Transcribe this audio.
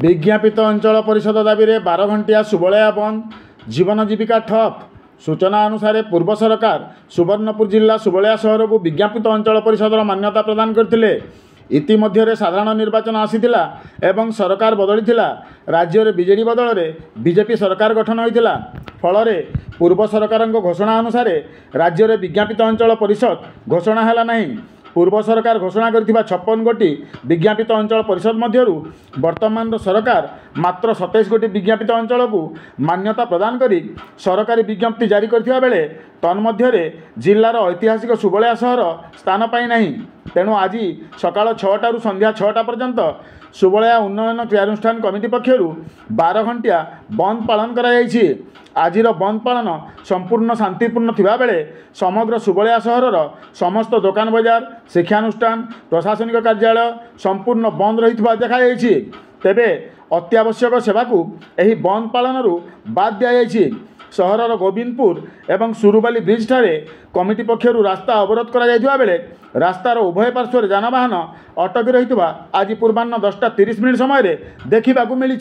विज्ञापित अंचल परिषद दाबी में 12 घंटिया सुबलया बंद, जीवन जीविका ठप। सूचना अनुसार पूर्व सरकार सुवर्णपुर जिला सुबलया सहर को विज्ञापित अंचल परिषद मान्यता प्रदान करते। इतिमध्य साधारण निर्वाचन आसीथिला एवं सरकार बदली राज्य में बीजेडी बदल में बीजेपी सरकार गठन होता। फल पूर्व सरकार घोषणा अनुसार राज्य में विज्ञापित अंचल परिषद घोषणा है नहीं। पूर्व सरकार घोषणा करथिबा 56 गोटी विज्ञापित अंचल परिषद मध्यरु वर्तमान सरकार मात्र 27 गोटी विज्ञापित अंचल को मान्यता प्रदान करी सरकारी विज्ञप्ति जारी करथिबा बेले तन्मध्यरे जिल्लार ऐतिहासिक सुबलया सहर स्थान पाई नहीं। तेणु आज सकाळ 6 रु संध्या 6टा पर्यंत सुबलया उन्नयन क्रियानुष्ठान कमिटी पक्षर 12 घंटिया बंद पालन कराଯାଇଛି। आजिर बंद पालन संपूर्ण शांतिपूर्ण थिबा बेले समग्र सुबलया सहरर समस्त दुकान बजार, शिक्षानुष्ठान, प्रशासनिक कार्यालय संपूर्ण बंद रहितबा देखाଯାଇଛି। तेबे अत्यावश्यक सेवा को एही बंद पालनरू बाद दिया जायछि। सहरर गोविंदपुर एवं सुरुबाली ब्रिज ठारे कमिटी पक्षर रास्ता अवरोध करा जायथिबा बेले रास्तार उभय पार्श्व जानवाहन अटकी रहितबा आज पूर्वाह्न 10:30 समय देखा मिली।